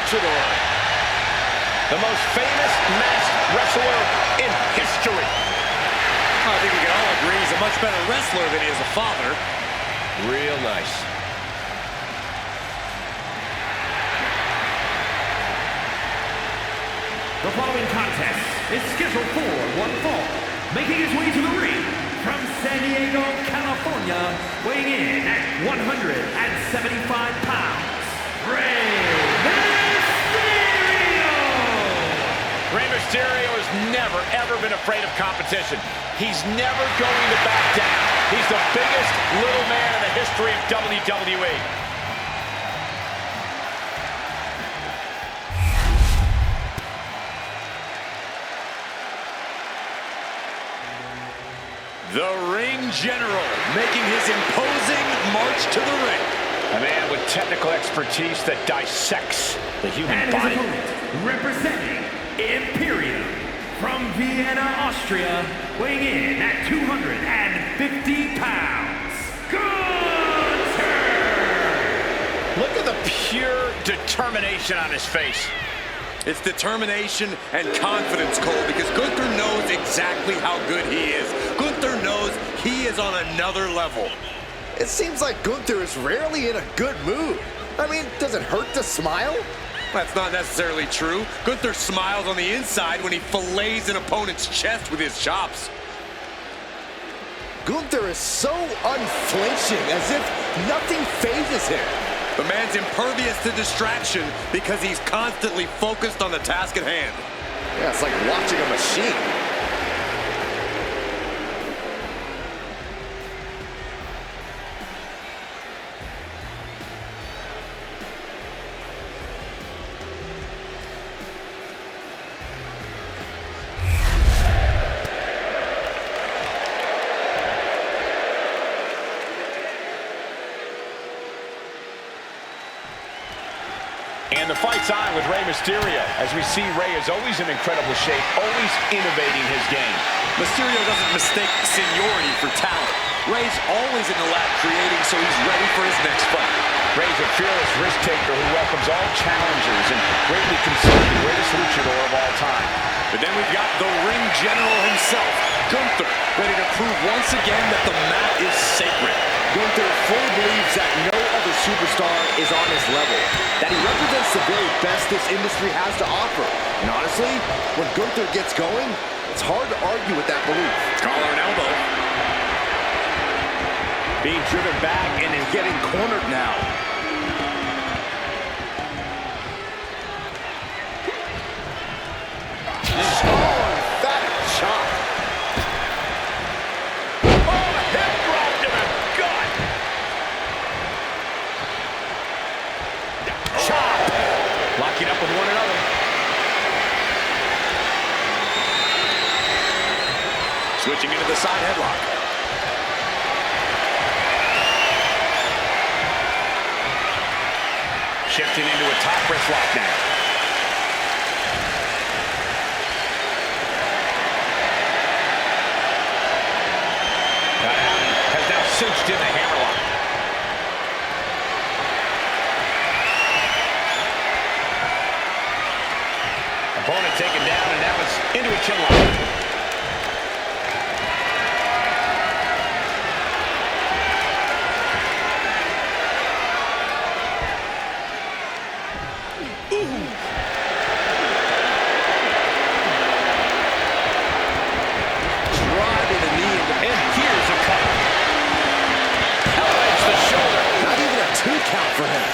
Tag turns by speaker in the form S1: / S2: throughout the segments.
S1: luchador.
S2: The most famous masked wrestler in history.
S1: I think we can all agree he's a much better wrestler than he is a father.
S2: Real nice.
S3: The following contest is scheduled for one fall. Making his way to the ring from San Diego, California, weighing in at 175 pounds, Rey Mysterio!
S2: Rey Mysterio has never, ever been afraid of competition. He's never going to back down. He's the biggest little man in the history of WWE.
S1: The Ring General making his imposing march to the ring.
S2: A man with technical expertise that dissects the human
S3: And
S2: body.
S3: his opponent, representing Imperium from Vienna, Austria, weighing in at 250 pounds, Gunther!
S2: Look at the pure determination on his face.
S1: It's determination and confidence, Cole, because Gunther knows exactly how good he is. Gunther knows he is on another level.
S4: It seems like Gunther is rarely in a good mood. I mean, does it hurt to smile?
S1: That's not necessarily true. Gunther smiles on the inside when he fillets an opponent's chest with his chops.
S4: Gunther is so unflinching, as if nothing phases him.
S1: The man's impervious to distraction because he's constantly focused on the task at hand.
S4: Yeah, it's like watching a machine.
S2: And the fight's on with Rey Mysterio. As we see, Rey is always in incredible shape, always innovating his game.
S1: Mysterio doesn't mistake seniority for talent. Rey's always in the lab creating, so he's ready for his next fight.
S2: Rey's a fearless risk-taker who welcomes all challengers and greatly considered the greatest luchador of all time.
S1: But then we've got the Ring General himself, Gunther, ready to prove once again that the mat is sacred.
S4: Gunther fully believes that no other superstar is on his level, that he represents the very best this industry has to offer. And honestly, when Gunther gets going, it's hard to argue with that belief.
S1: Collar and elbow.
S4: Being driven back and is getting cornered now.
S2: Locking up with one another.
S1: Switching into the side headlock.
S2: Shifting into a top wrist lock now. Got out and has now cinched in the hammerlock. Opponent taken down, and now it's into a chin lock.
S4: Driving the knee into,
S2: And here's a cut. Elevates the shoulder.
S4: not even a 2 count for him.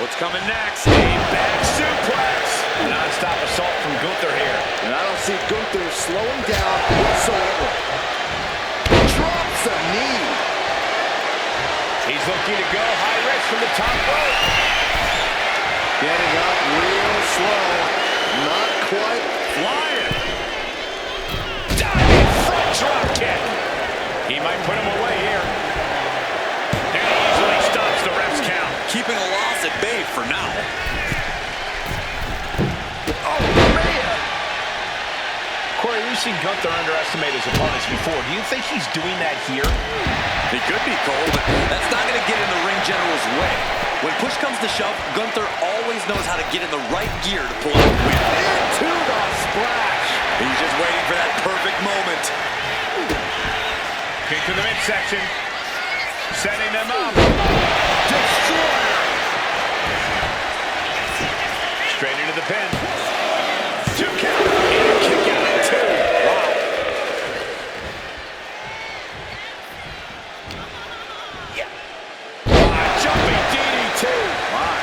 S1: What's coming next?
S2: A back suplex. Non-stop assault from Gunther here.
S4: And I don't see Gunther slowing down whatsoever. Drops a knee.
S2: He's looking to go high risk from the top rope.
S4: Getting up real slow. Not quite.
S1: Flying.
S2: Diving front drop kick. He might put him away here. And he easily stops the ref's count.
S1: Keeping a loss at bay for now.
S2: Oh, man. Corey, we've seen Gunther underestimate his opponents before. Do you think he's doing that here?
S1: He could be, Cole, but that's not going to get in the Ring General's way. When push comes to shove, Gunther always knows how to get in the right gear to pull out a win.
S4: Into the splash.
S1: He's just waiting for that perfect moment.
S2: Kick to the midsection. Setting them up.
S4: Destroyer.
S2: Straight into the pin. 2 count. And kick out at 2. Wow. Jumping DDT.
S4: My.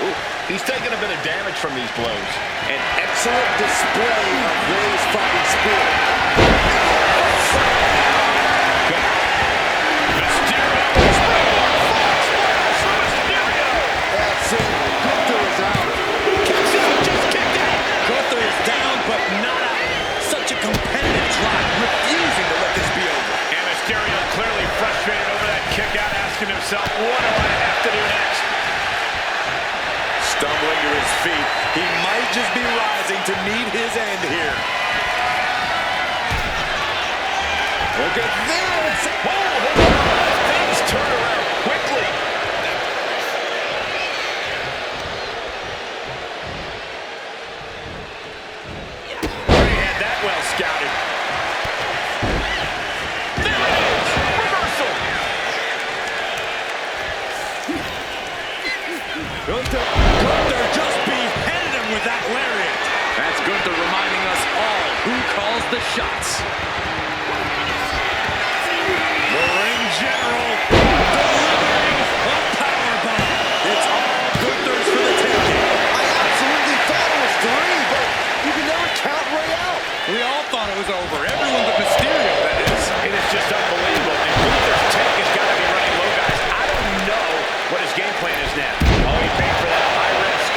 S4: Ooh.
S2: He's taking a bit of damage from these blows.
S4: An excellent display of Ray's fighting spirit. That's it. Gunther is out.
S2: Just kicked out.
S1: Gunther is down, but not out. Such a competitive drive, refusing to let this be over.
S2: And Mysterio clearly frustrated over that kick out, asking himself, what do I have to do next?
S1: Stumbling to his feet, he might just be rising to meet his end here.
S4: Look at this.
S2: Things turn around quickly. Ray had that well scouted. There it is. Reversal.
S1: Gunther just beheaded him with that lariat. That's Gunther reminding us all who calls the shots.
S2: The ring general
S1: Delivering a powerbomb. It's all Gunther's for the taking.
S4: I absolutely thought it was 3, but you can never count Ray out.
S1: We all thought it was over. Everyone but Mysterio, that is.
S2: It is just unbelievable. And Gunther's tank has got to be running low, guys. I don't know what his game plan is now. Oh, he paid for that high risk.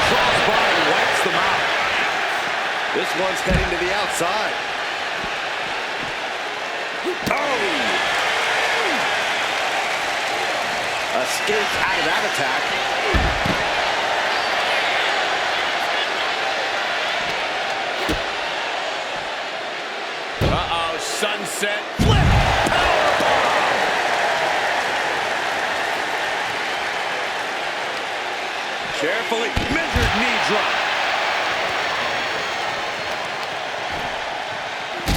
S1: Crossbody wipes them out.
S4: This one's heading to the outside. Oh! Escaped out of that attack.
S2: Uh-oh, sunset flip. Powerbomb.
S1: Carefully measured knee drop.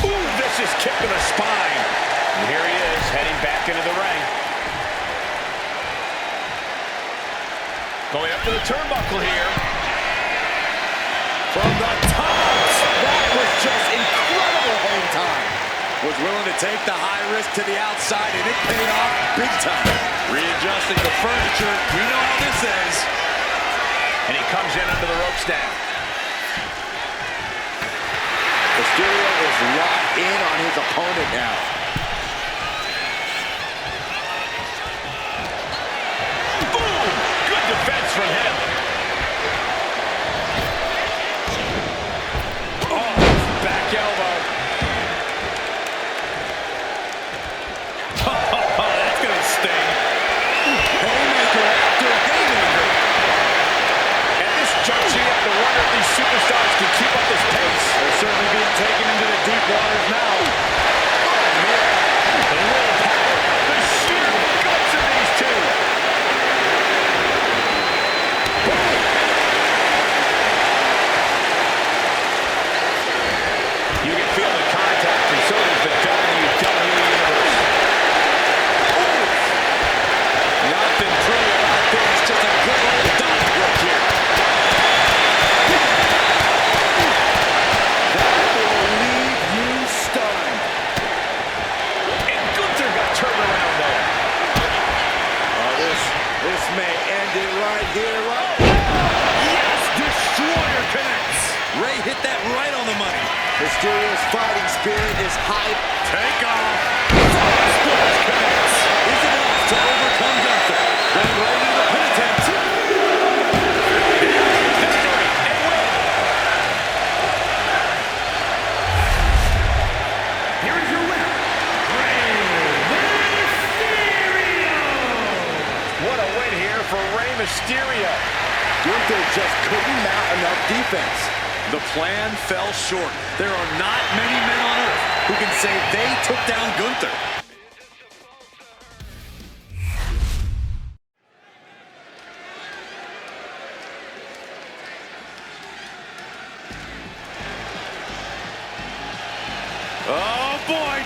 S2: Ooh, vicious kick to the spine. And here he is, heading back into the ring. Going up to the turnbuckle here.
S1: From the top. That was just incredible hang time. Was willing to take the high risk to the outside, and it paid off big time. Readjusting the furniture. We know how this is.
S2: And he comes in under the ropes now.
S4: Mysterio is locked in on his opponent now.
S2: Boom! Good defense from him. Oh, back elbow.
S1: Oh, that's going to sting. Haymaker after haymaker.
S2: At this juncture, you have to wonder if these superstars can keep up this pace.
S1: They're certainly being taken into the deep waters now.
S2: Oh, man. The willpower, the sheer guts of these two. You can feel the contact, and so does the WWE Universe.
S1: Nothing pretty about this. Just a good old dodgebrook here.
S4: That will leave you stunned.
S2: And Gunther got turned around there.
S4: Oh, this may end it right here. Right?
S1: Yes, Destroyer connects. Ray hit that right on the money.
S4: Mysterio's fighting spirit is hype.
S1: Take off. Splash connects. Is it enough to overcome Gunther? Going right into the pin attempt.
S2: And win.
S3: Here is your winner, Rey Mysterio!
S2: What a win here for Rey Mysterio.
S4: Gunther just couldn't mount enough defense.
S1: The plan fell short. There are not many men on earth who can say they took down Gunther.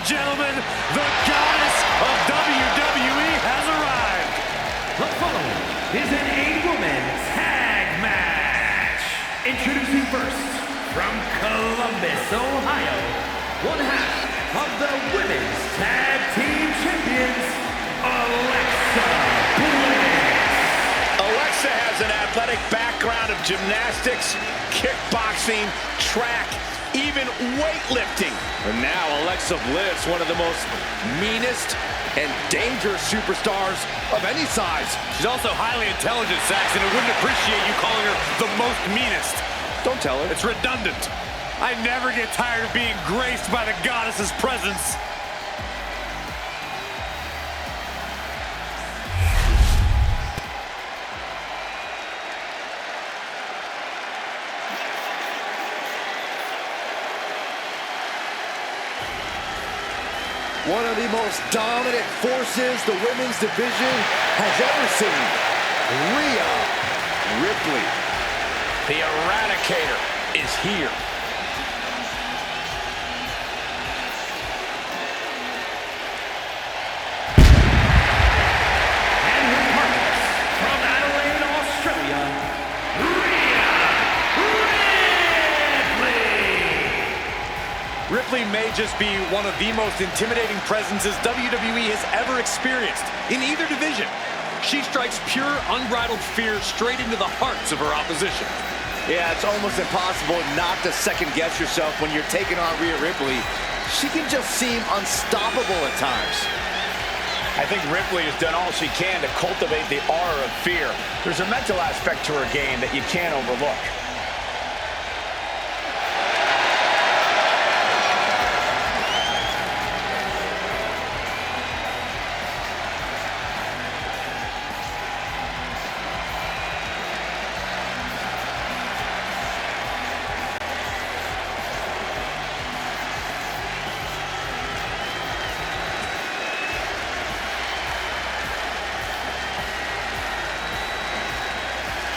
S1: gentlemen, the goddess of WWE has arrived.
S3: The following is an 8-woman tag match. Introducing first, from Columbus, Ohio, one half of the Women's Tag Team Champions, Alexa Bliss.
S2: Alexa has an athletic background of gymnastics, kickboxing, track, even weightlifting.
S4: And now Alexa Bliss, one of the most meanest and dangerous superstars of any size.
S1: She's also highly intelligent, Saxon, and wouldn't appreciate you calling her the most meanest.
S4: Don't tell her.
S1: It's redundant. I never get tired of being graced by the goddess's presence.
S4: One of the most dominant forces the women's division has ever seen. Rhea Ripley.
S2: The Eradicator is here.
S3: And her partners from Adelaide, Australia, Rhea Ripley.
S1: Ripley may just be one of the most intimidating presences WWE has ever experienced in either division. She strikes pure, unbridled fear straight into the hearts of her opposition.
S4: Yeah, it's almost impossible not to second-guess yourself when you're taking on Rhea Ripley. She can just seem unstoppable at times.
S2: I think Ripley has done all she can to cultivate the aura of fear. There's a mental aspect to her game that you can't overlook.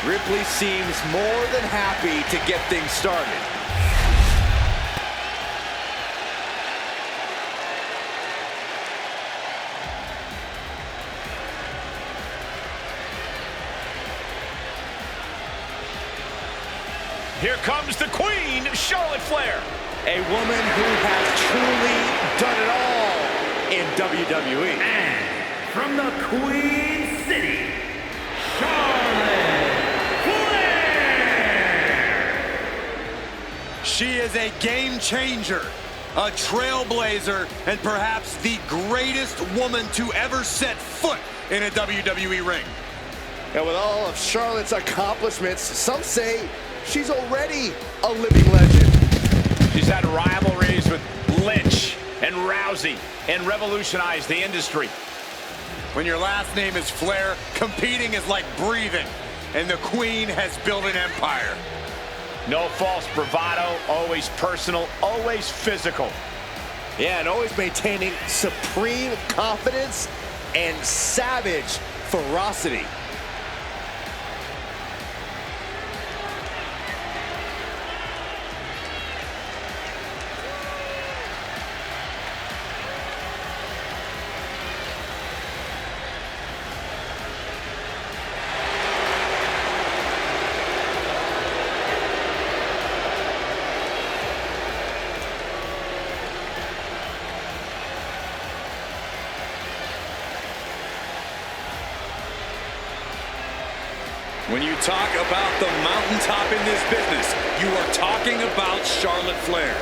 S4: Ripley seems more than happy to get things started.
S2: Here comes the Queen, Charlotte Flair.
S4: A woman who has truly done it all in WWE.
S3: And from the Queen City, Charlotte Flair.
S1: She is a game changer, a trailblazer, and perhaps the greatest woman to ever set foot in a WWE ring.
S4: And with all of Charlotte's accomplishments, some say she's already a living legend.
S2: She's had rivalries with Lynch and Rousey and revolutionized the industry.
S1: When your last name is Flair, competing is like breathing, and the Queen has built an empire.
S2: No false bravado, always personal, always physical.
S4: Yeah, and always maintaining supreme confidence and savage ferocity.
S1: When you talk about the mountaintop in this business, you are talking about Charlotte Flair.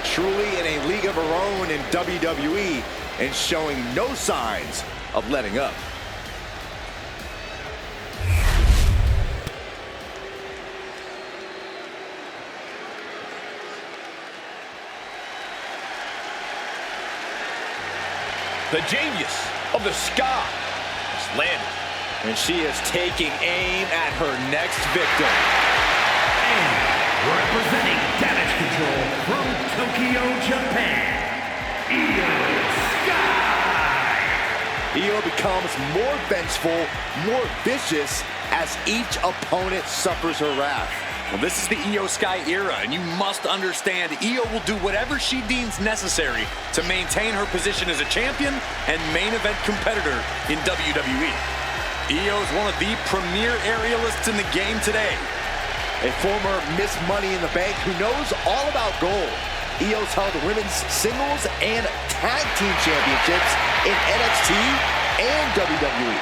S4: Truly in a league of her own in WWE and showing no signs of letting up.
S2: The genius of the Ska has landed.
S4: And she is taking aim at her next victim.
S3: And representing Damage Control from Tokyo, Japan, Io Sky.
S4: Io becomes more vengeful, more vicious as each opponent suffers her wrath.
S1: Well, this is the Io Sky era, and you must understand Io will do whatever she deems necessary to maintain her position as a champion and main event competitor in WWE. Io is one of the premier aerialists in the game today.
S4: A former Miss Money in the Bank who knows all about gold. Io's held women's singles and tag team championships in NXT and WWE.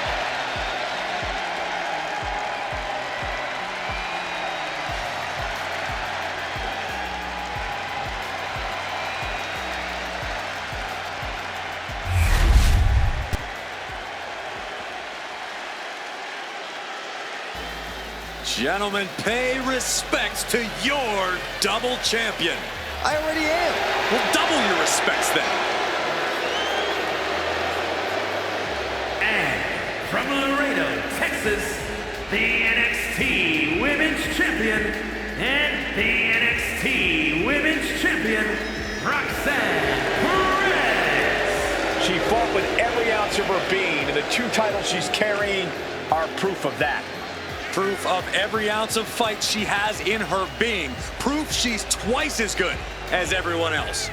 S1: Gentlemen, pay respects to your double champion.
S4: I already am.
S1: Well, double your respects then.
S3: And from Laredo, Texas, the NXT Women's Champion and the NXT Women's Champion, Roxanne Perez.
S2: She fought with every ounce of her being, and the 2 titles she's carrying are proof of that.
S1: Proof of every ounce of fight she has in her being. Proof she's twice as good as everyone else.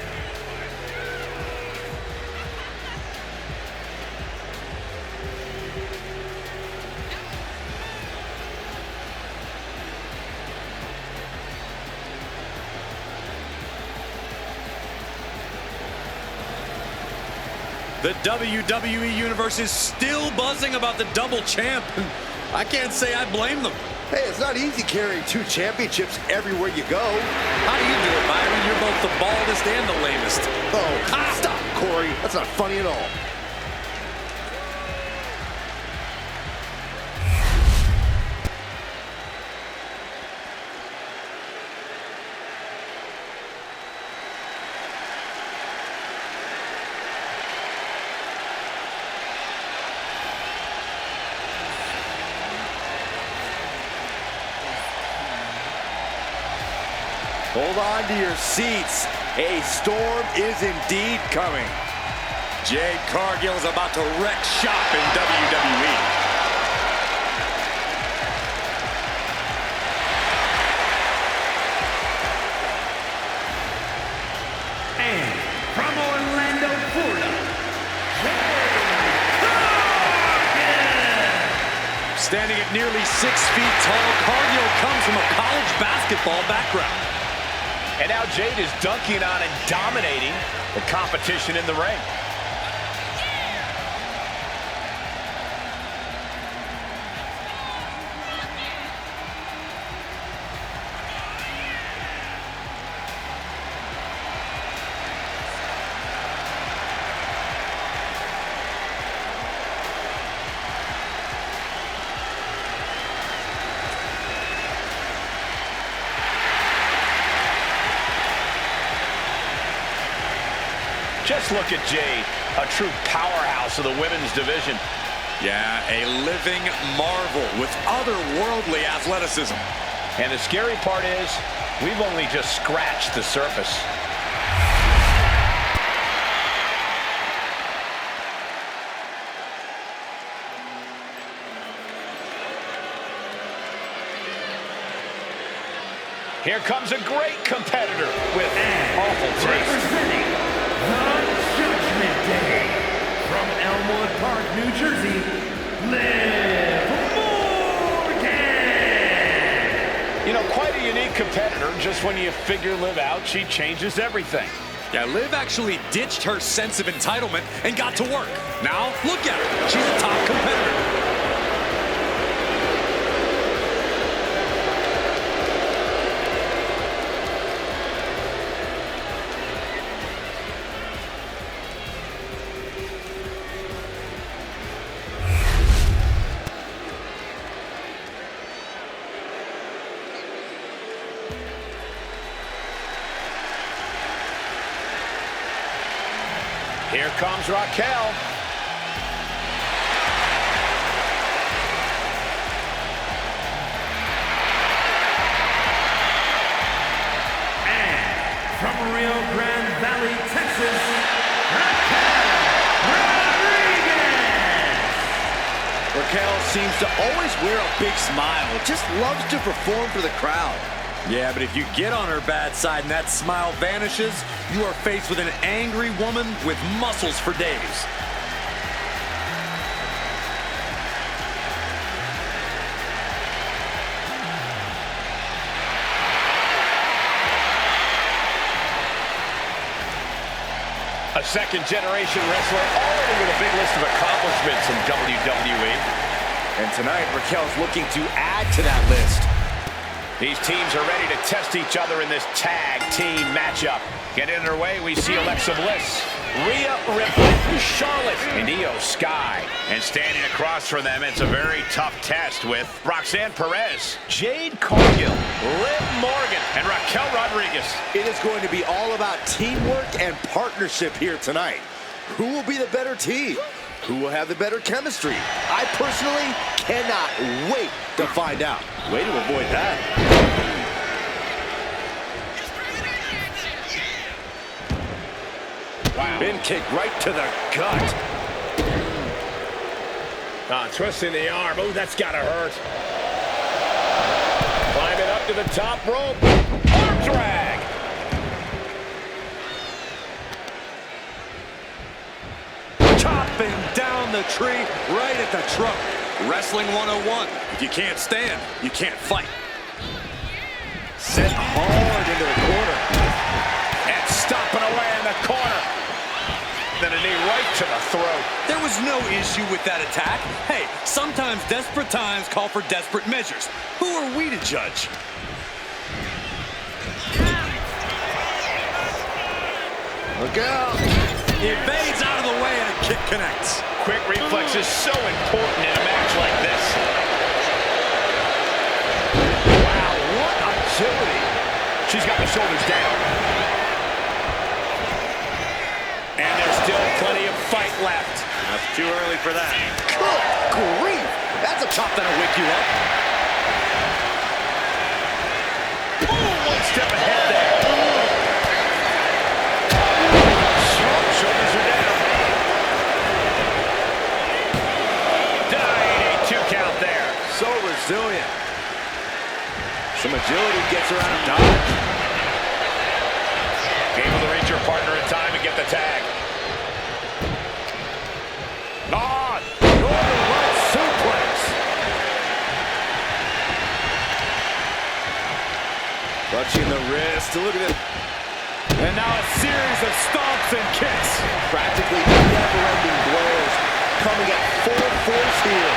S1: The WWE Universe is still buzzing about the double champ. I can't say I blame them.
S4: Hey, it's not easy carrying 2 championships everywhere you go.
S1: How do you do it, Byron? You're both the baldest and the lamest.
S4: Oh, stop, Corey. That's not funny at all. Hold on to your seats. A storm is indeed coming.
S1: Jade Cargill is about to wreck shop in WWE.
S3: And from Orlando, Florida,
S1: Standing at nearly 6 feet tall, Cargill comes from a college basketball background.
S2: And now Jade is dunking on and dominating the competition in the ring. Just look at Jade, a true powerhouse of the women's division.
S1: Yeah, a living marvel with otherworldly athleticism.
S2: And the scary part is, we've only just scratched the surface. Here comes a great competitor with awful taste.
S3: representing the Judgment Day from Elmwood Park, New Jersey, Liv Morgan.
S2: You know, quite a unique competitor. Just when you figure Liv out, she changes everything.
S1: Yeah, Liv actually ditched her sense of entitlement and got to work. Now, look at her. She's a top competitor.
S2: Here comes Raquel.
S3: And from Rio Grande Valley, Texas, Raquel Rodriguez.
S4: Raquel seems to always wear a big smile. Just loves to perform for the crowd.
S1: Yeah, but if you get on her bad side and that smile vanishes, you are faced with an angry woman with muscles for days.
S2: A second-generation wrestler already with a big list of accomplishments in WWE.
S4: And tonight, Raquel's looking to add to that list.
S2: These teams are ready to test each other in this tag team matchup. Getting underway, we see Alexa Bliss, Rhea Ripley, Charlotte, and Io Sky. And standing across from them, it's a very tough test with Roxanne Perez, Jade Cargill, Liv Morgan, and Raquel Rodriguez.
S4: It is going to be all about teamwork and partnership here tonight. Who will be the better team? Who will have the better chemistry? I personally cannot wait to find out. Way to avoid that.
S2: Wow.
S4: Bin kick right to the gut.
S2: Twisting the arm. Oh, that's gotta hurt. Climbing up to the top rope. Arm drag.
S1: Chopping down the tree right at the trunk. Wrestling 101. If you can't stand, you can't fight.
S4: Sent hard into the corner.
S2: And stomping away in the corner. Then a knee right to the throat.
S1: There was no issue with that attack. Hey, sometimes desperate times call for desperate measures. Who are we to judge?
S4: Look out.
S1: He evades out of the way and a kick connects.
S2: Quick reflex is so important in a match like this. Wow, what agility. She's got the shoulders down. And there's still plenty of fight left.
S1: That's too early for that.
S4: Good grief. That's a chop that'll wake you up.
S2: Ooh, one step ahead there. Shoulders are down. Dying, 2 count there.
S4: So resilient. Some agility gets her out of dodge.
S2: Able to reach her partner in time and get the tag. On!
S4: Northern Light suplex. Clutching the wrist. Look at it.
S1: And now a series of stomps and kicks.
S4: Practically never-ending blows coming at full force here.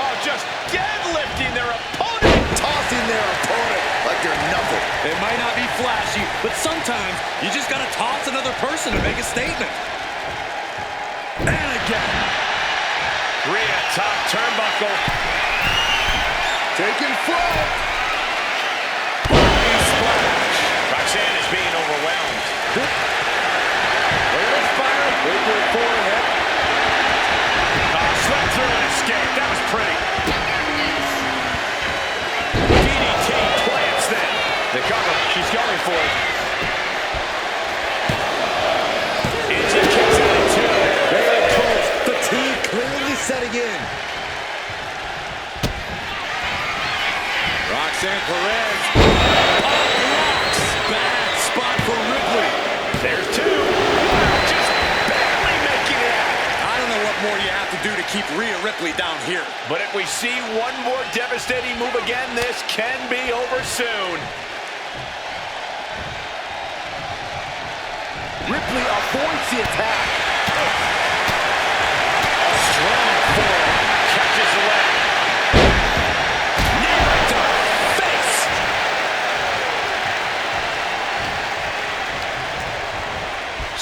S2: Oh, just deadlifting their opponent.
S4: Tossing their opponent like they're nothing.
S1: It might not be flashy, but sometimes you just gotta toss another person to make a statement. And again.
S2: Rhea, top turnbuckle.
S4: Taking flight.
S1: Body splash.
S2: Roxanne is being overwhelmed.
S4: Look at this fire. Wait for it forehead.
S2: Slipped through and escaped. That was pretty. DDT plants then. The cover. She's going for it. Into kicks out of 2.
S4: Very close. Fatigue clearly setting in.
S1: Roxanne Perez. Blocks. Bad spot for Ripley.
S2: There's 2. Just barely making it out.
S1: I don't know what more you have to do to keep Rhea Ripley down here.
S2: But if we see one more devastating move again, this can be over soon.
S4: Ripley avoids the attack.
S2: Strong forward. Catches the leg. Knee right to the face.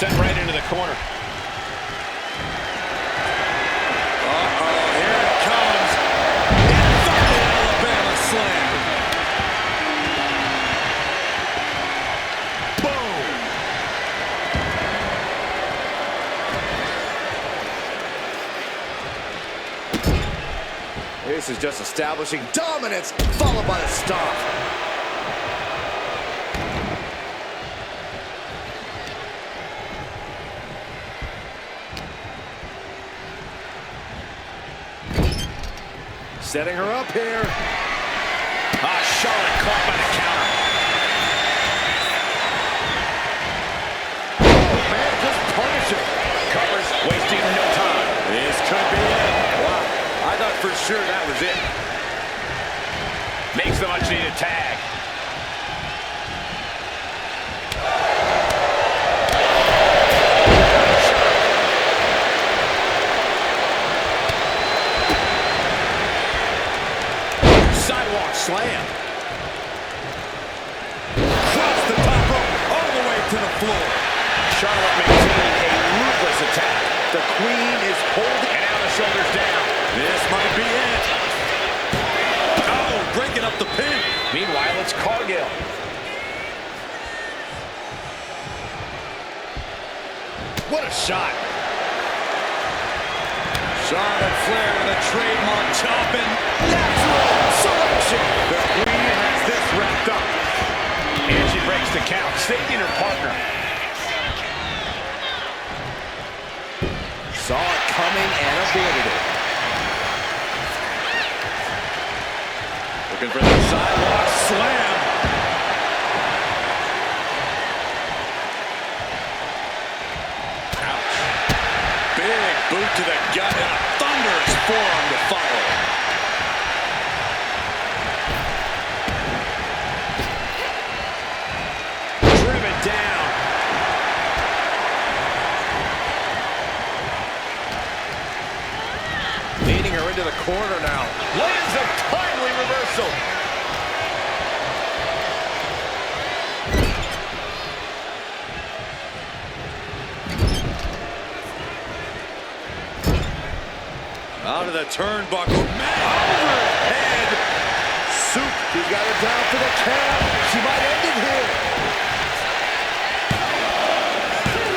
S2: Sent right into the corner.
S1: Uh-oh, here it comes. Infernal Alabama slam. Boom.
S4: This is just establishing dominance, followed by a stomp. Setting her up here.
S2: Ah, Charlotte caught by the counter.
S4: Oh, man, just punish it.
S2: Covers, wasting no time.
S1: This could be it. Wow, I thought for sure that was it.
S2: Makes the much-needed tag. Sidewalk slam.
S1: Cross the top rope, all the way to the floor.
S2: Charlotte maintaining a ruthless attack.
S4: The queen is holding.
S2: And now the shoulders down.
S1: This might be it. Oh, breaking up the pin.
S2: Meanwhile, it's Cargill.
S1: What a shot. Charlotte Flair with a trademark chopping. Natural selection. The queen has this wrapped up.
S2: And she breaks the count, saving her partner.
S4: Saw it coming and avoided it.
S1: Looking for the sidewalk slam. Ouch. Big boot to the gut and a thunderous forearm to follow.
S2: Driven down.
S4: Leading her into the corner now.
S2: Lands a timely reversal.
S1: Out of the turnbuckle. Overhead. Soup.
S4: She's got her down for the count. She might end it here.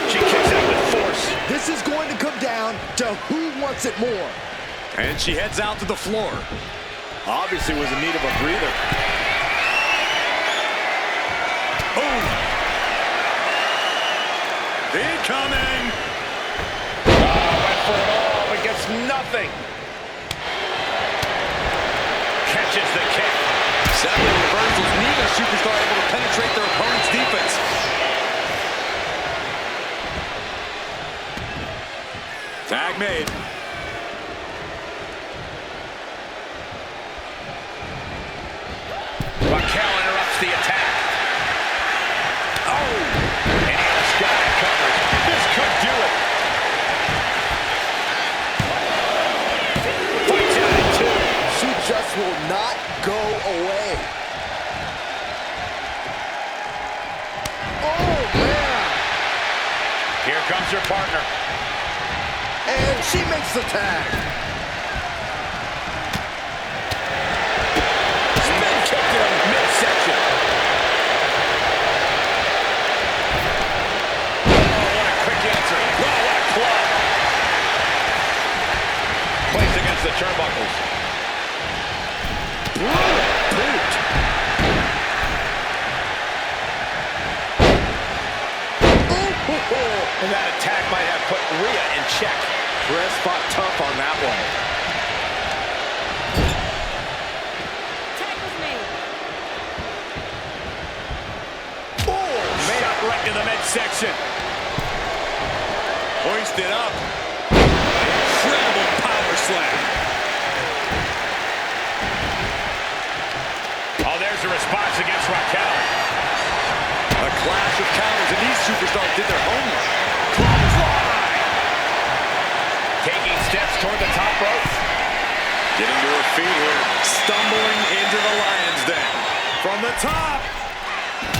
S2: She kicks out with force.
S4: This is going to come down to who wants it more.
S1: And she heads out to the floor.
S4: Obviously was in need of a breather.
S1: Boom. Incoming.
S2: Went for it all, but gets nothing. Catches the kick.
S1: Several reversals. Neither superstar able to penetrate their opponent's defense. Tag made.
S2: Raquel interrupts the attack. Oh! And Io Sky covers. This could do it. Fights out in two.
S4: She just will not go away. Oh, man.
S2: Here comes her partner.
S4: And she makes the tag.
S2: Spin kick to the midsection. Oh, what a quick answer. Oh, what a club. Placed against the turnbuckles.
S4: Boot.
S2: And that attack might have put Rhea in check.
S4: Chris fought tough on that one.
S5: Tag was made.
S2: Oh, shot right to the midsection.
S1: Hoisted up. Incredible power slam.
S2: Oh, there's a response against Raquel.
S1: A clash of counters, and these superstars did their homework.
S2: Clothesline. Taking steps toward the top rope.
S1: Getting to her feet here. Stumbling into the lion's den. From the top.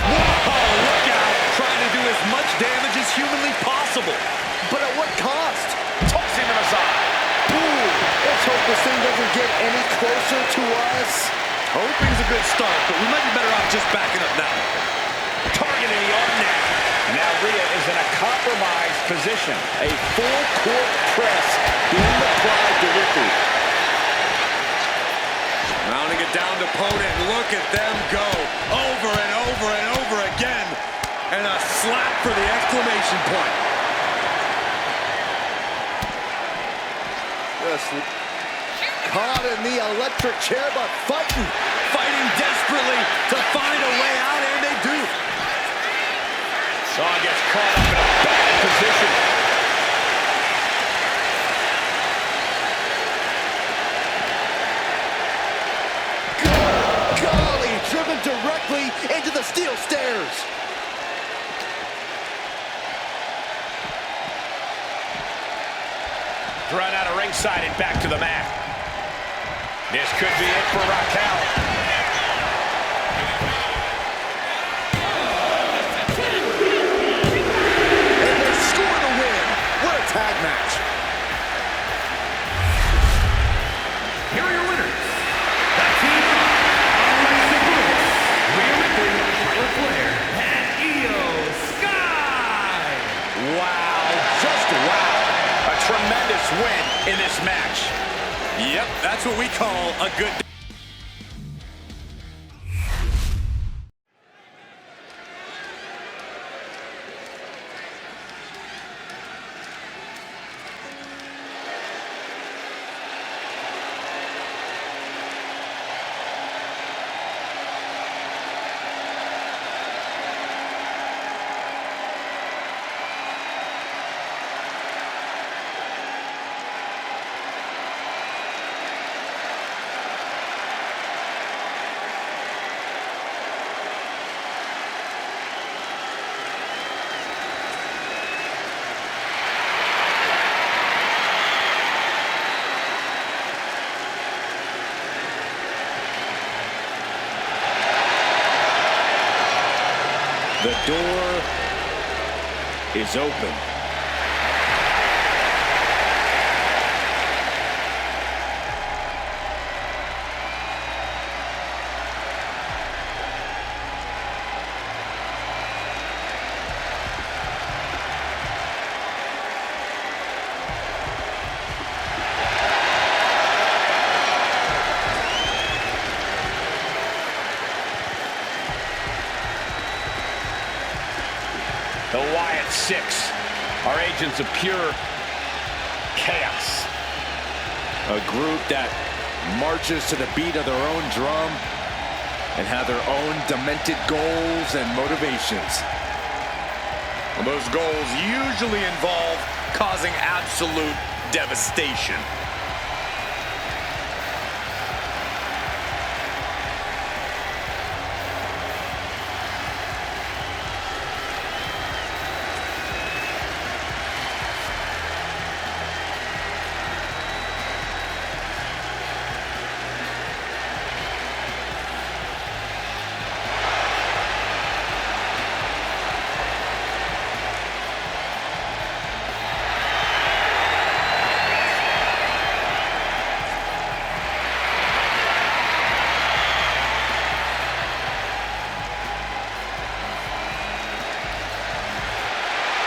S1: Whoa, look out. Trying to do as much damage as humanly possible.
S4: But at what cost?
S2: Tossing to the side.
S4: Ooh, let's hope this thing doesn't get any closer to us.
S1: Hoping's a good start, but we might be better off just backing up now.
S2: Targeting the arm now. Now Rhea is in a compromised position.
S4: A full court press being applied directly.
S1: Mounting it down to opponent. Look at them go. Over and over and over again. And a slap for the exclamation point.
S4: Just caught in the electric chair, but fighting.
S1: Fighting desperately. desperately to find a way out, and they do.
S2: Song gets caught up in a bad position.
S4: Good golly, driven directly into the steel stairs.
S2: Run out of ringside and back to the mat. This could be it for Raquel.
S4: And they score the win. What a tag match.
S3: Here are your winners. The team of Alexa Bliss, Rhea Ripley, Charlotte Flair, and Io Sky.
S2: Wow, just wow. A tremendous win in this match.
S1: Yep, that's what we call a good...
S2: The door is open. The Wyatt Six are agents of pure chaos.
S4: A group that marches to the beat of their own drum and have their own demented goals and motivations.
S1: Well, those goals usually involve causing absolute devastation.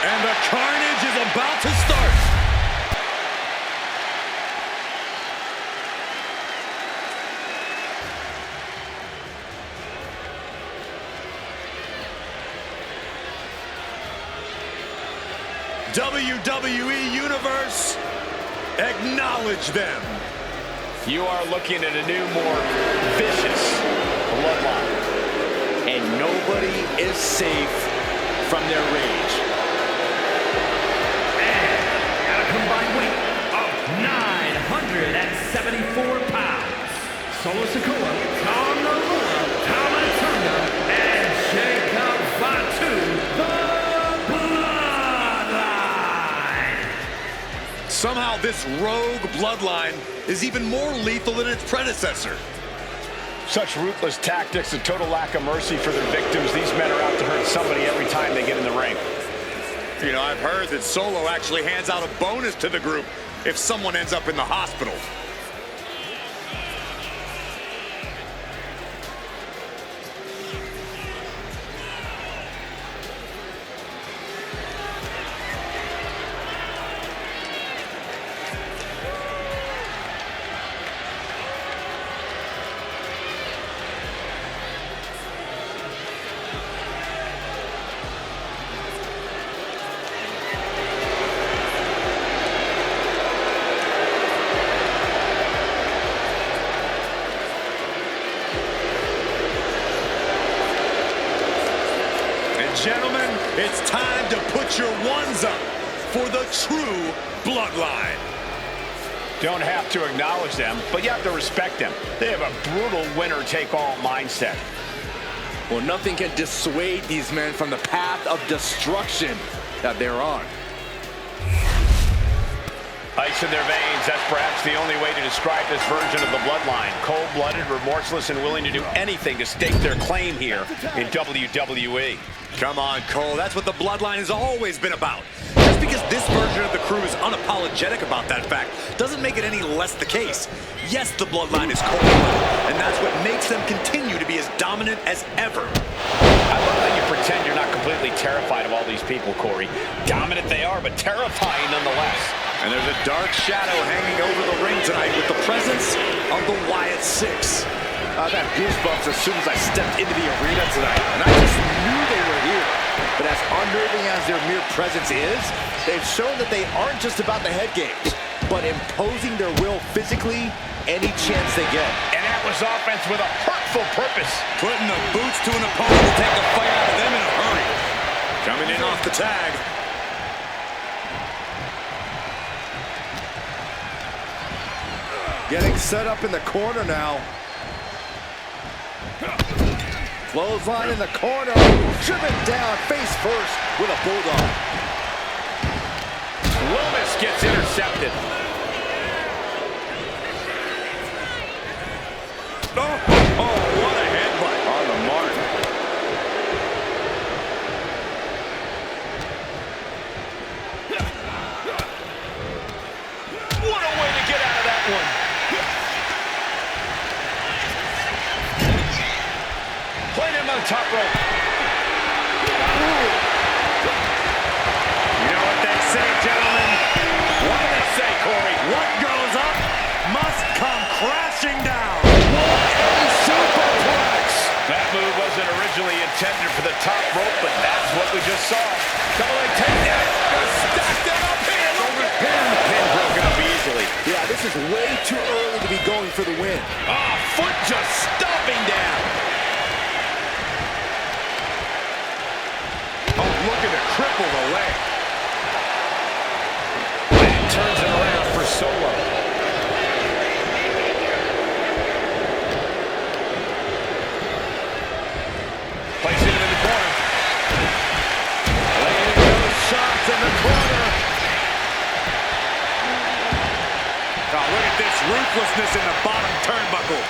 S1: And the carnage is about to start. WWE Universe, acknowledge them.
S2: You are looking at a new, more vicious bloodline.
S4: And nobody is safe from their rage.
S3: At a combined weight of 974 pounds, Solo Sikoa, Tom Narula, Tama Tonga, and Jacob Fatu, the Bloodline.
S1: Somehow this rogue bloodline is even more lethal than its predecessor.
S2: Such ruthless tactics and total lack of mercy for their victims. These men are out to hurt somebody every time they get in the ring.
S1: You know, I've heard that Solo actually hands out a bonus to the group if someone ends up in the hospital. It's time to put your ones up for the true bloodline.
S2: Don't have to acknowledge them, but you have to respect them. They have a brutal winner-take-all mindset.
S4: Well, nothing can dissuade these men from the path of destruction that they're on.
S2: Ice in their veins, that's perhaps the only way to describe this version of the bloodline. Cold-blooded, remorseless, and willing to do anything to stake their claim here in WWE.
S1: Come on, Cole, that's what the bloodline has always been about. Just because this version of the crew is unapologetic about that fact doesn't make it any less the case. Yes, the bloodline is cold-blooded, and that's what makes them continue to be as dominant as ever.
S2: I love how you pretend you're not completely terrified of all these people, Corey. Dominant they are, but terrifying nonetheless.
S1: And there's a dark shadow hanging over the ring tonight with the presence of the Wyatt Six.
S4: I've had goosebumps as soon as I stepped into the arena tonight, and I just knew they were here. But as unnerving as their mere presence is, they've shown that they aren't just about the head games, but imposing their will physically any chance they get.
S2: And that was offense with a hurtful purpose.
S1: Putting the boots to an opponent will take the fight out of them in a hurry. Coming in off the tag.
S4: Getting set up in the corner now. Clothesline in the corner. Driven down face first with a bulldog.
S2: Loomis gets intercepted.
S1: Oh, what a headbutt.
S4: On the mark.
S2: What a way to get out of that one. Played him on the top rope.
S1: You know what they say, gentlemen?
S2: What do they say, Corey?
S1: What goes up must come crashing down. What a superplex!
S2: That move wasn't originally intended for the top rope, but that's what we just saw. Double leg takedown. Stack that up here. Shoulders pin. Pin broken up easily.
S4: Yeah, this is way too early to be going for the win.
S2: Ah, foot just stomping down.
S1: Oh, looking to cripple the leg.
S2: And turns it around for Solo. Placing it in the corner.
S1: Laying those shots in the corner. Oh, look at this ruthlessness in the bottom turnbuckle.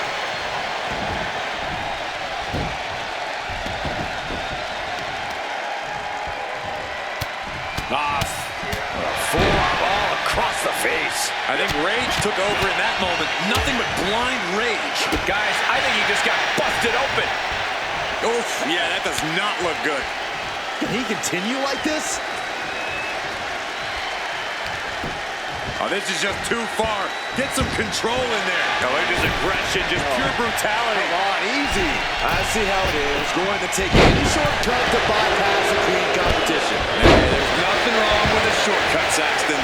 S1: Forearm all across the face. I think rage took over in that moment. Nothing but blind rage.
S2: Guys, I think he just got busted open.
S1: Oof, yeah, that does not look good.
S4: Can he continue like this?
S1: Oh, this is just too far. Get some control in there. No, it's just aggression, just pure brutality.
S4: Come on, easy. I see how it is. Going to take any shortcut to bypass a clean competition.
S1: Hey, there's nothing wrong with a shortcut, Saxton.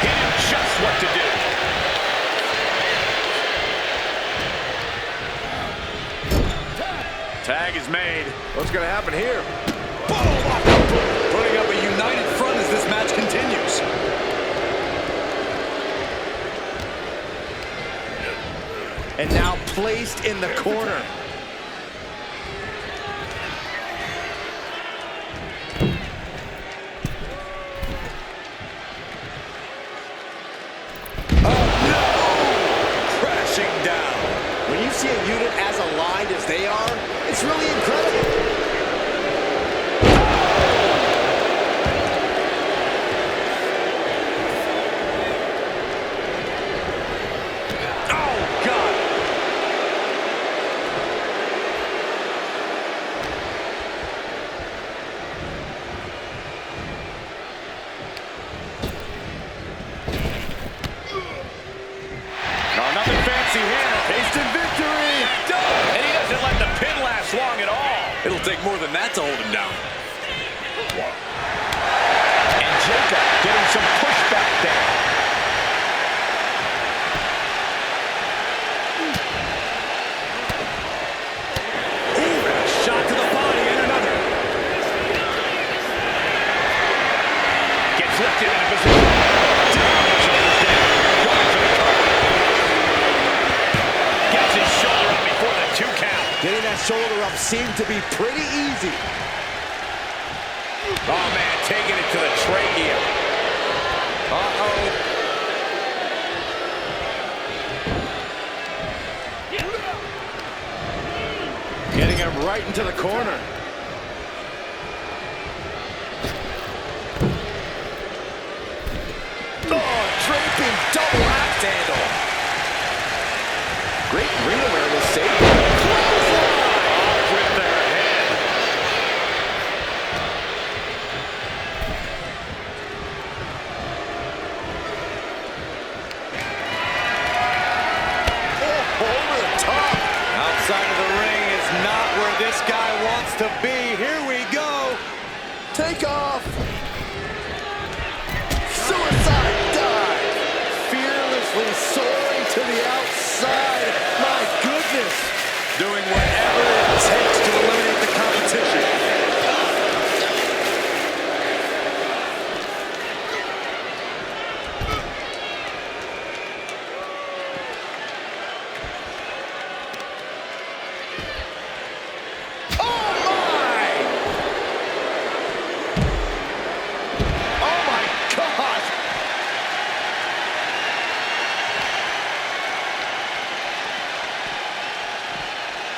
S2: He knew just what to do.
S1: Tag is made.
S4: What's going to happen here?
S1: Putting up a united front as this match continues.
S4: And now placed in the corner.
S1: Crashing down.
S4: When you see a unit as aligned as they are, it's really incredible.
S1: Oh, God. No, nothing fancy here. Tasted victory.
S2: And he doesn't let the pin last long at all.
S1: It'll take more than that to hold him down.
S2: And Jacob getting some pushback there.
S1: Ooh, a shot to the body and another.
S2: him in a position. Shoulders down. Going for the cover. Gets his shoulder up before the 2 count.
S4: Getting that shoulder up seemed to be pretty easy.
S2: Oh, man, taking it to the trachea. Uh-oh.
S4: Getting him right into the corner. Oh, draping double axe handle. Great ring awareness, save.
S2: Off with their head.
S4: Oh, over the top.
S1: Outside of the ring is not where this guy wants to be. Here we go.
S4: Take off. Suicide dive. Fearlessly soaring to the outside. My goodness.
S1: Doing whatever it takes to eliminate the competition.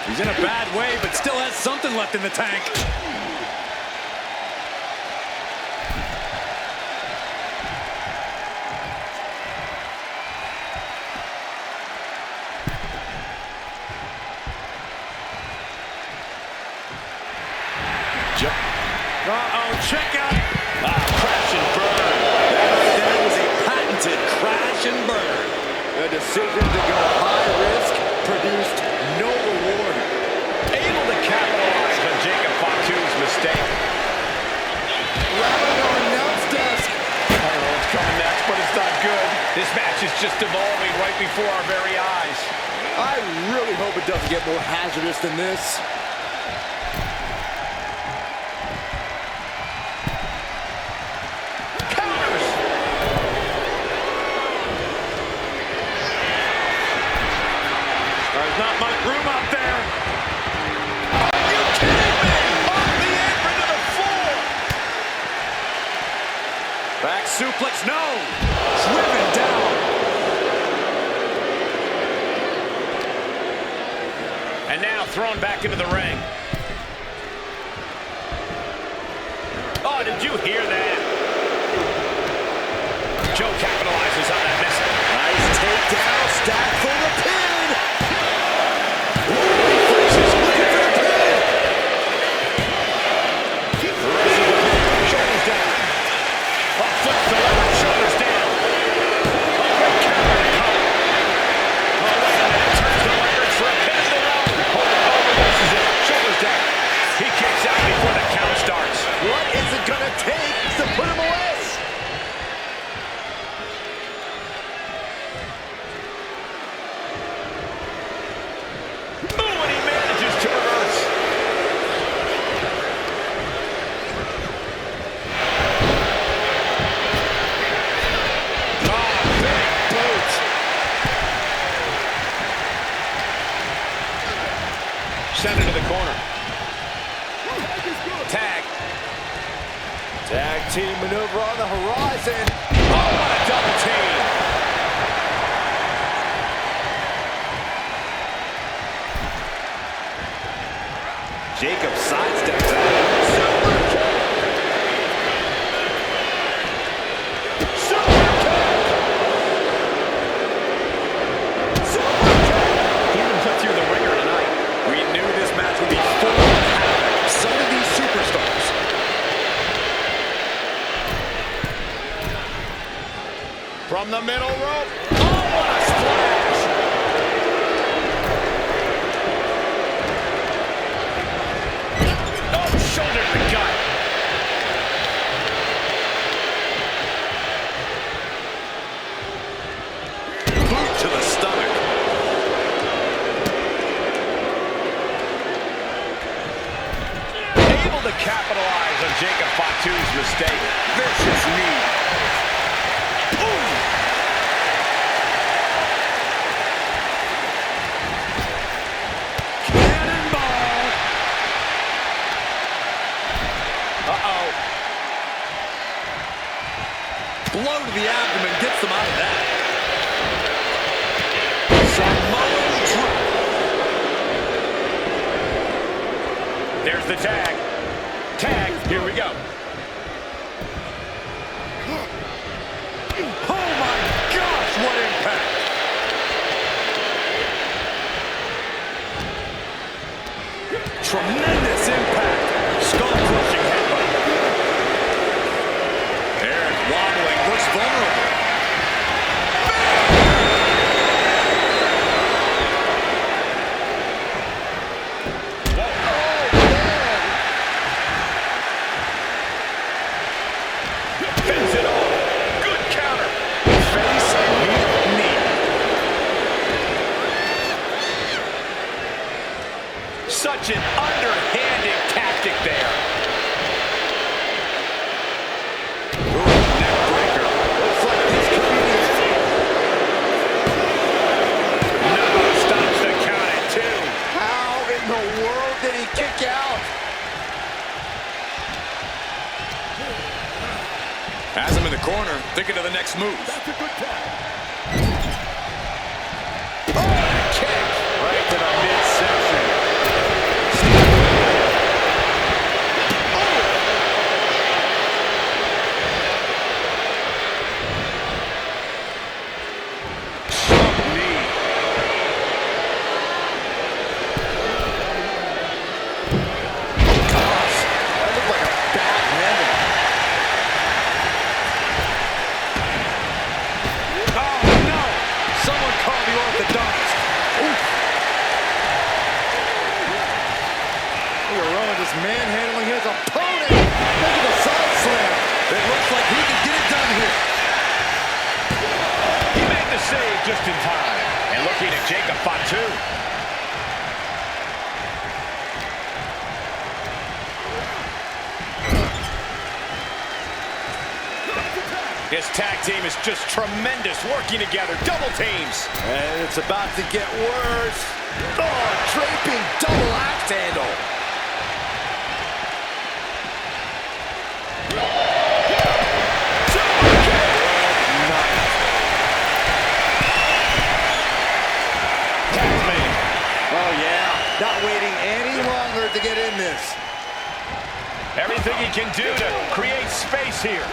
S1: He's in a bad way, but still has something left in the tank. Uh-oh, check out.
S2: Crash and burn.
S1: That right there was a patented crash and burn.
S4: The decision to go high risk produced no reward.
S2: Able to capitalize on Jacob Fatu's mistake.
S4: Rabbit on announce desk.
S2: I don't know what's coming next, but it's not good. This match is just evolving right before our very eyes.
S4: I really hope it doesn't get more hazardous than this.
S2: Counters.
S1: There's not much room out there.
S2: Are you kidding me? Off the apron to the floor.
S1: Back suplex, no. Driven down.
S2: And now thrown back into the ring. Oh, did you hear that? Joe capitalizes on that miss.
S4: Nice takedown, stack for the pin.
S2: Reflexes, looking for the pin. Shoulders down. Oh, flips the lever, shoulders down. Oh, great counter to cover. Oh, wait a minute, turns the leverage for a pin of the rope. Reverses it, shoulders down. He kicks out before the count starts.
S4: What is it gonna take to put him away?
S2: Ooh, and he manages to reverse. Oh, big boot. Send it to the corner. Tag.
S4: Tag team maneuver on the horizon.
S2: Oh, what a double team.
S4: Jacob sidesteps out. Super kick. Super kick. Super kick.
S2: He even put through the ringer tonight.
S1: We knew this match would be full of havoc. Some of these superstars.
S2: From the middle rope. Oh, what a splash. Oh, shoulder to the gut.
S1: Boot to the stomach.
S2: Able to capitalize on Jacob Fatu's mistake.
S1: Vicious knee. to the abdomen gets them out of that. Samoan drop.
S2: There's the tag. Tag, here we go.
S1: Oh my gosh, what impact! Tremendous impact. Skull-crushing headbutt. Eric wobbling, looks vulnerable.
S2: Fends it off. Good counter.
S1: Face and knee.
S2: Such an underhanded tactic there.
S1: Neck breaker. Looks like this could be the end.
S2: No, stops the count at 2.
S4: How in the world did he kick out?
S1: Has him in the corner, thinking of the next move.
S2: Kick right to the midsection.
S4: Manhandling his opponent. Look at the side slam.
S1: It looks like he can get it done here.
S2: He made the save just in time. And looking at Jacob Fatu. This tag team is just tremendous, working together, double teams.
S4: And it's about to get worse. Oh, draping double axe handle.
S1: Oh, yeah.
S4: Not waiting any longer to get in this.
S2: Everything he can do to create space here.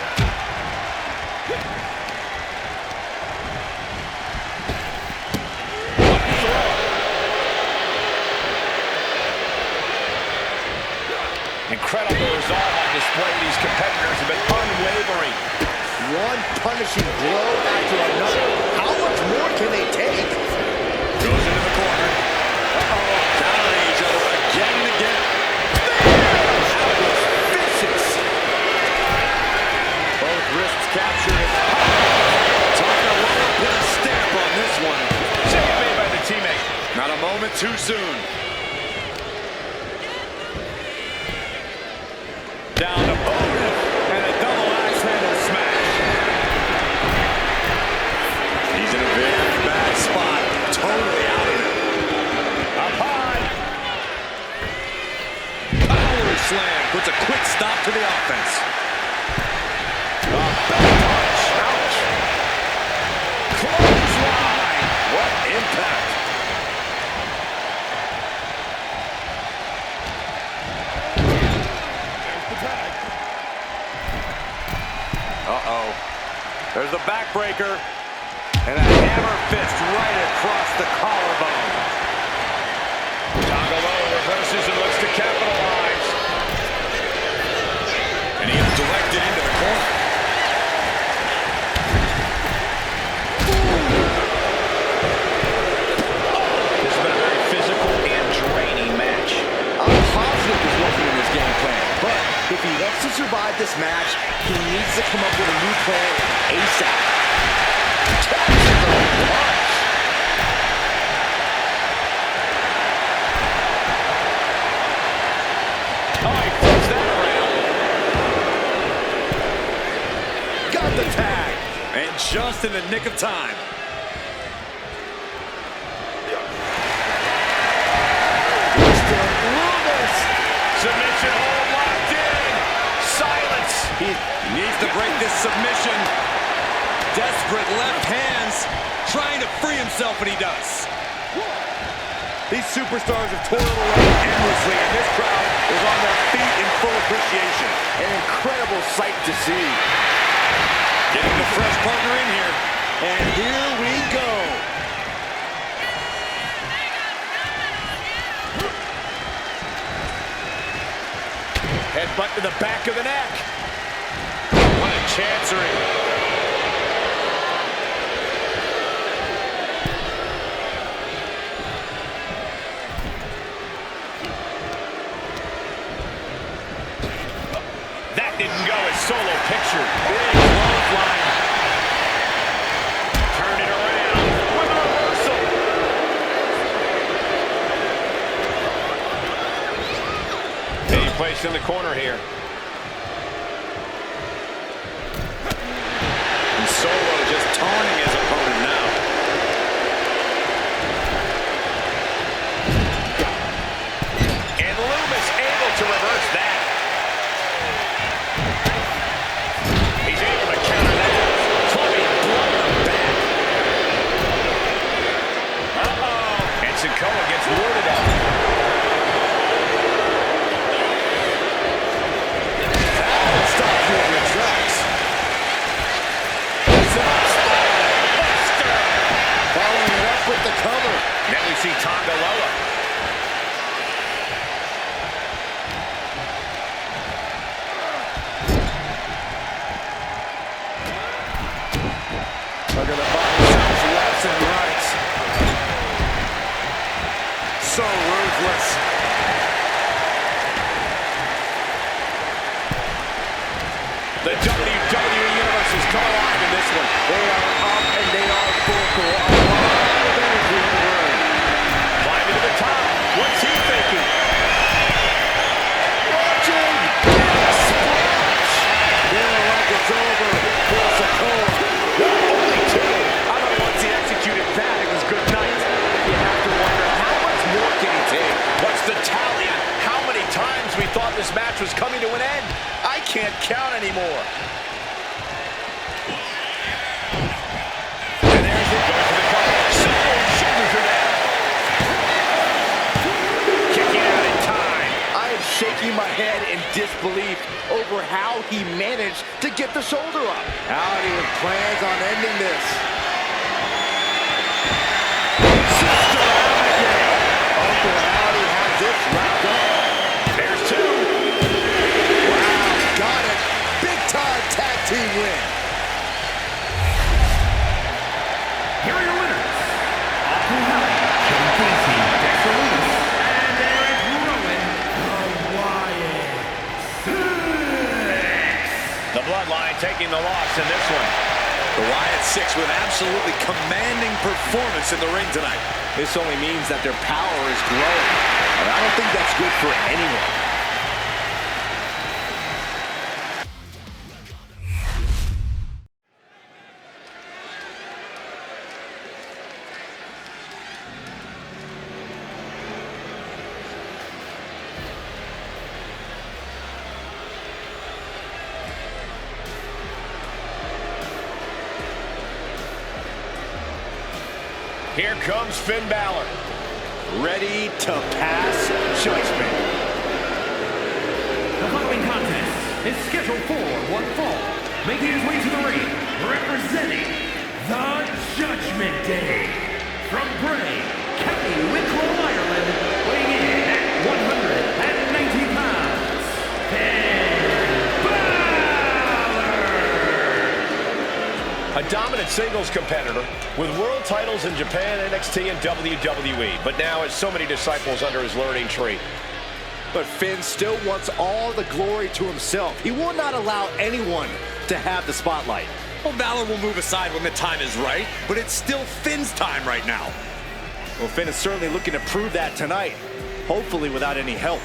S2: Incredible resolve on display. These competitors have been unwavering.
S4: One punishing blow after another. How much more can they take?
S1: Goes into the corner. Countering each other again and again.
S4: That was vicious.
S1: Both wrists captured. Talking to put a stamp on this one.
S2: Save made by the teammate.
S1: Not a moment too soon. Down to both. And a double axe handle smash. He's in a very bad spot. Totally out of it.
S2: Up high.
S1: Power slam puts a quick stop to the offense.
S2: Ouch. Clothesline.
S1: What impact. Uh-oh. There's the backbreaker. And a hammer fist right across the collarbone.
S2: Toggle reverses and looks to capitalize.
S1: And he is directed into the corner.
S2: This has been a very physical and draining match.
S4: I'm positive he's working in his game plan, but if he wants to survive this match, he needs to come up with a new plan ASAP. Catches the punch.
S2: Oh, he flips that around.
S1: Got the tag. And just in the nick of time.
S2: Submission hold locked in. Silence.
S1: He needs to break this submission. desperate left hands, trying to free himself, and he does.
S4: These superstars have toiled away endlessly, and this crowd is on their feet in full appreciation. An incredible sight to see.
S1: Getting the fresh partner in here.
S4: And here we go.
S2: Headbutt to the back of the neck. What a chancery. Didn't go as solo picture. Big clothesline. Turn it around with a reversal. Being placed in the corner here.
S1: And Solo just taunting his opponent now.
S2: And Loomis able to reverse that. Sikoa gets warded up.
S4: That'll stop you in your tracks. Following it up with the cover.
S2: Then we see Tonga Loa.
S4: Look at the body shots lefts and rights. So ruthless.
S2: The WWE Universe is come alive in this one.
S4: They are up and they are vocal. A lot of energy in the room.
S2: Climbing to the top. What's he thinking?
S4: Watching. Splash. Feeling like it's over for Sikoa.
S2: Only two.
S4: I don't know once he executed that, it was good night. You have to wonder how much more can he take?
S2: What's the tally on how many times we thought this match was coming to an end? I can't count anymore. And there's it. Goes for the cover. Simple shoulders are down. Kicking out in time.
S4: I am shaking my head in disbelief over how he managed to get the shoulder up. Howdy with plans on ending this. Sister Abigail. Uncle Howdy has this wrapped up.
S2: There's two.
S4: Wow, got it. Big time tag team win.
S3: Here are your winners. Uncle Howdy, Kevin Casey, Dexter Lewis, and Eric Rowan, the Wyatt Six.
S2: The Bloodline taking the loss in this one.
S1: The Wyatt Six with absolutely commanding performance in the ring tonight.
S4: This only means that their power is growing. And I don't think that's good for anyone.
S2: Here comes Finn Balor.
S4: Ready to pass judgment.
S3: The following contest is scheduled for one fall. Making his way to the ring, representing the Judgment Day. From Bray, County Wicklow, Ireland, weighing in at 190 pounds, Finn Balor!
S2: A dominant singles competitor with world titles in Japan, NXT, and WWE, but now has so many disciples under his learning tree.
S4: But Finn still wants all the glory to himself. He will not allow anyone to have the spotlight.
S1: Well, Balor will move aside when the time is right, but it's still Finn's time right now.
S4: Well, Finn is certainly looking to prove that tonight, hopefully without any help.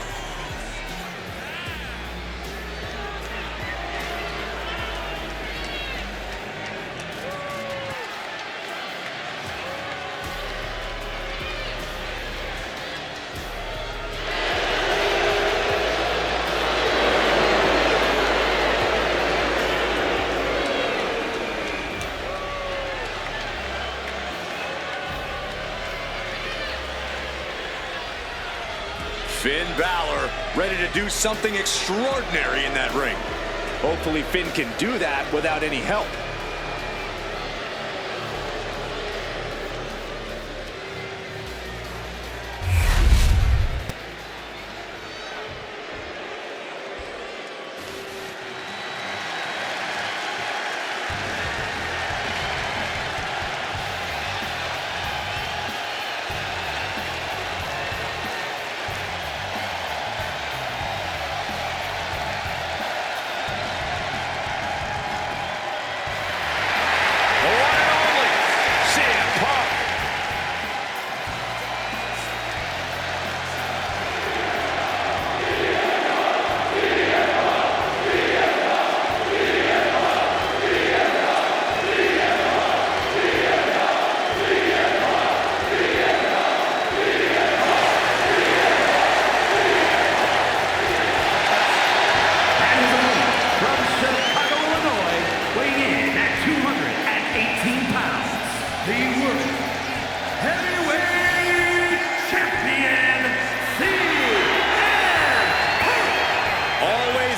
S1: Finn Balor ready to do something extraordinary in that ring.
S4: Hopefully Finn can do that without any help.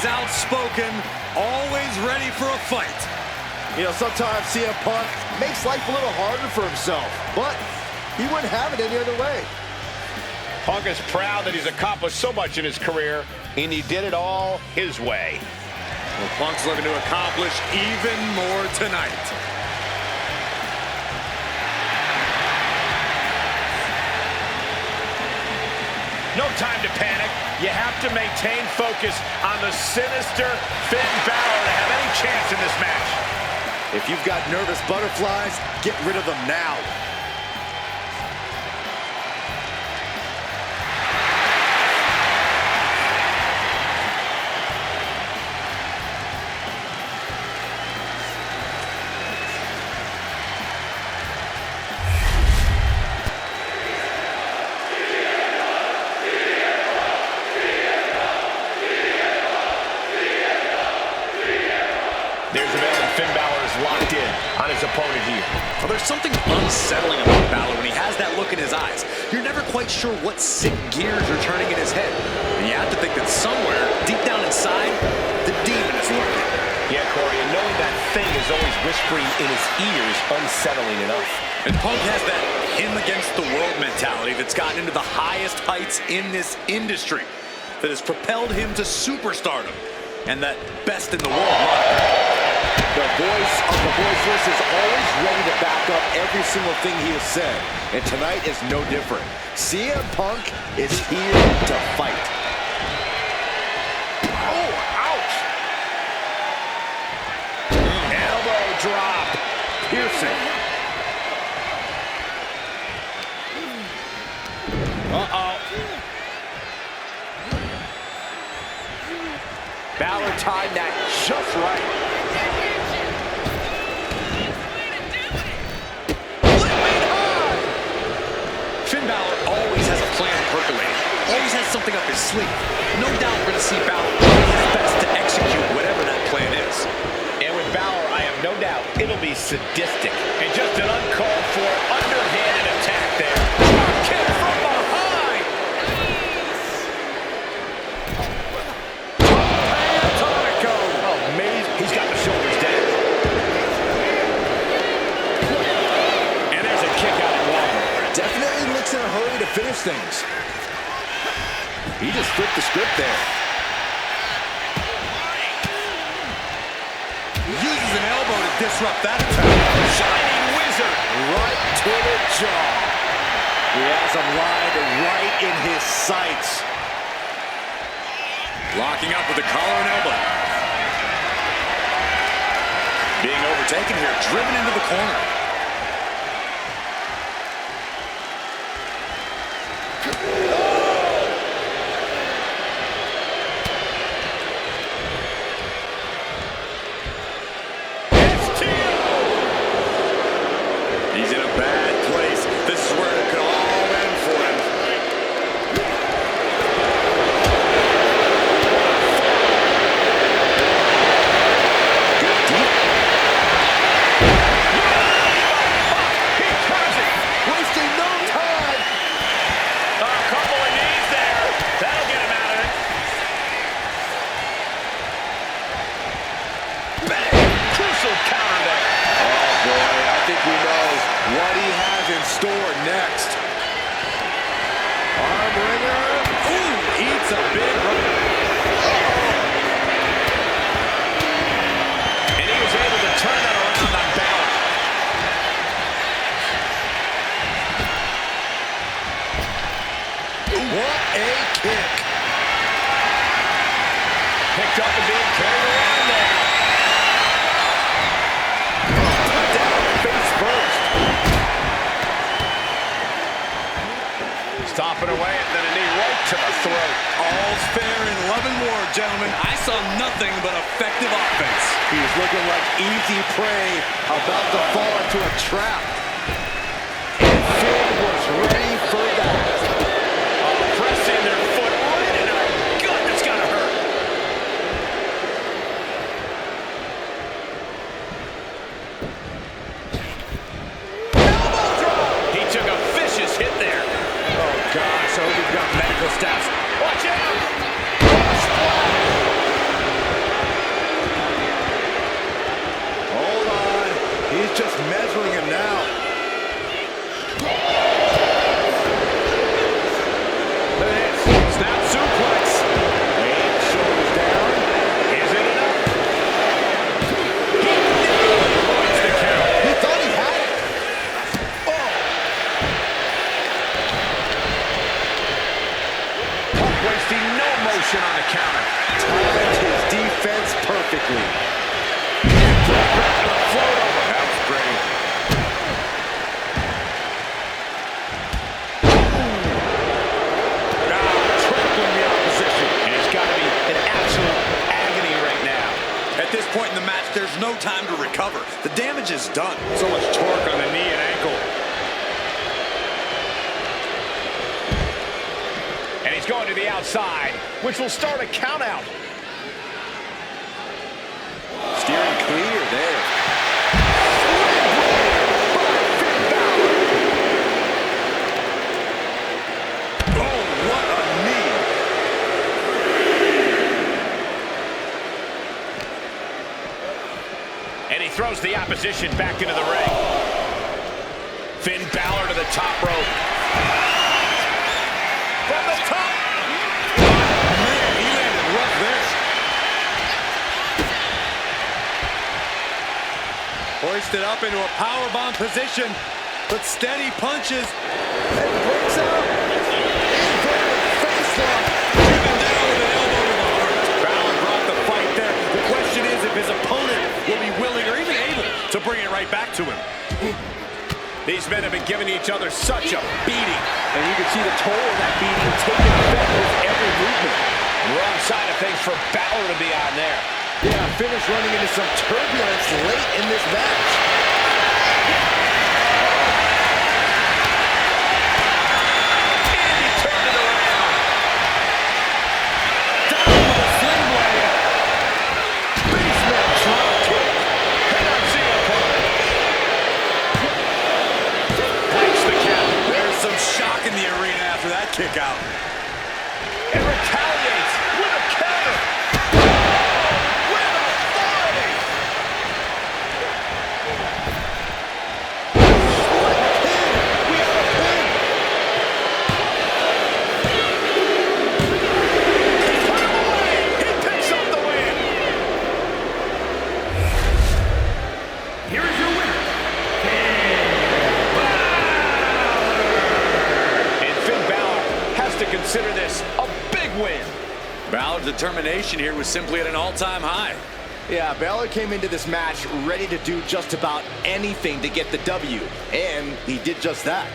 S1: Outspoken, always ready for a fight.
S4: You know, sometimes CM Punk makes life a little harder for himself, but he wouldn't have it any other way.
S2: Punk is proud that he's accomplished so much in his career, and he did it all his way.
S1: Well, Punk's looking to accomplish even more tonight.
S2: No time to panic. You have to maintain focus on the sinister Finn Balor to have any chance in this match.
S4: If you've got nervous butterflies, get rid of them now.
S2: Locked in on his opponent here.
S1: Well, there's something unsettling about Balor when he has that look in his eyes. You're never quite sure what sick gears are turning in his head. And you have to think that somewhere, deep down inside, the demon is lurking.
S2: Yeah, Corey, and knowing that thing is always whispering in his ears, unsettling enough.
S1: And Punk has that him against the world mentality that's gotten into the highest heights in this industry, that has propelled him to superstardom and that best in the world moniker.
S4: The voice of the voiceless is always ready to back up every single thing he has said. And tonight is no different. CM Punk is here to fight.
S2: Oh, ouch! Elbow drop.
S4: Piercing.
S2: Uh-oh.
S4: Balor timed that just right.
S1: Finn Balor always has a plan percolating, always has something up his sleeve. No doubt we're going to see Balor try his best to execute whatever that plan is.
S2: And with Balor, I have no doubt it'll be sadistic. And just an uncalled for, underhanded attack there. Drop kick from behind! Pantonico! Oh, amazing. He's got the shoulders down. And there's a kick out at one.
S4: Definitely looks in a hurry to finish things. He just flipped the script there.
S1: Uses an elbow to disrupt that attack.
S2: Shining Wizard.
S4: Right to the jaw. He has him lined right in his sights.
S1: Locking up with the collar and elbow. Being overtaken here, driven into the corner. He's in a bad place. This is where it could all end for him.
S2: Good
S4: we know what he has in store next. Arm wringer.
S1: Ooh, eats a big run.
S2: And he was able to turn that around on Balor.
S4: What a kick.
S2: Picked up and being carried around there.
S4: Down face first.
S2: Stomping away and then a knee right to the throat.
S1: All's fair in love and war, gentlemen. I saw nothing but effective offense.
S4: He's looking like easy prey about to fall into a trap. And Finn was ready for that.
S2: Pressing their foot right in our gut. That's gotta hurt. Elbow drop. He took a vicious hit there.
S4: Oh, gosh. I hope he's got medical staff.
S2: Watch out.
S4: Hold on. He's just measuring him now.
S2: Look at this. Snap suplex.
S4: And shoulders down.
S2: Is it enough? He avoids the count.
S4: He thought he had it.
S2: Punk wasting no motion on the counter.
S4: Timed his defense perfectly.
S2: Back to the float over. That was pretty. Now trampling the opposition. And it's got to be an absolute agony right now.
S1: At this point in the match, there's no time to recover. The damage is done.
S2: So much torque on the knee and ankle. And he's going to the outside, which will start a count out.
S4: Steering clear there.
S1: Oh, what a knee.
S2: And he throws the opposition back into the ring. Finn Balor to the top rope. From the top.
S1: Man, he landed rough there. Hoisted up into a powerbomb position, but steady punches.
S4: And breaks out. Inverted face lock.
S1: Driven down with an elbow to the heart. Balor brought the fight there. The question is if his opponent will be willing or even able to bring it right back to him.
S2: These men have been giving each other such a beating.
S4: And you can see the toll of that beating taking effect with every movement.
S2: Wrong side of things for Balor to be on there.
S4: Yeah, Finn is running into some turbulence late in this match.
S2: And he turned it around.
S4: Down with a sling blade. Basement drop kick.
S2: Head up, CM breaks the count.
S1: There's some shock in the arena after that kick out.
S2: And retaliates with a counter. With authority.
S4: We have a pin.
S2: Put him away. He picks up the win.
S3: Here is your winner,
S2: And Finn Balor has to consider this a big win.
S1: Balor's determination here was simply at an all-time high.
S4: Yeah, Balor came into this match ready to do just about anything to get the W, and he did just that.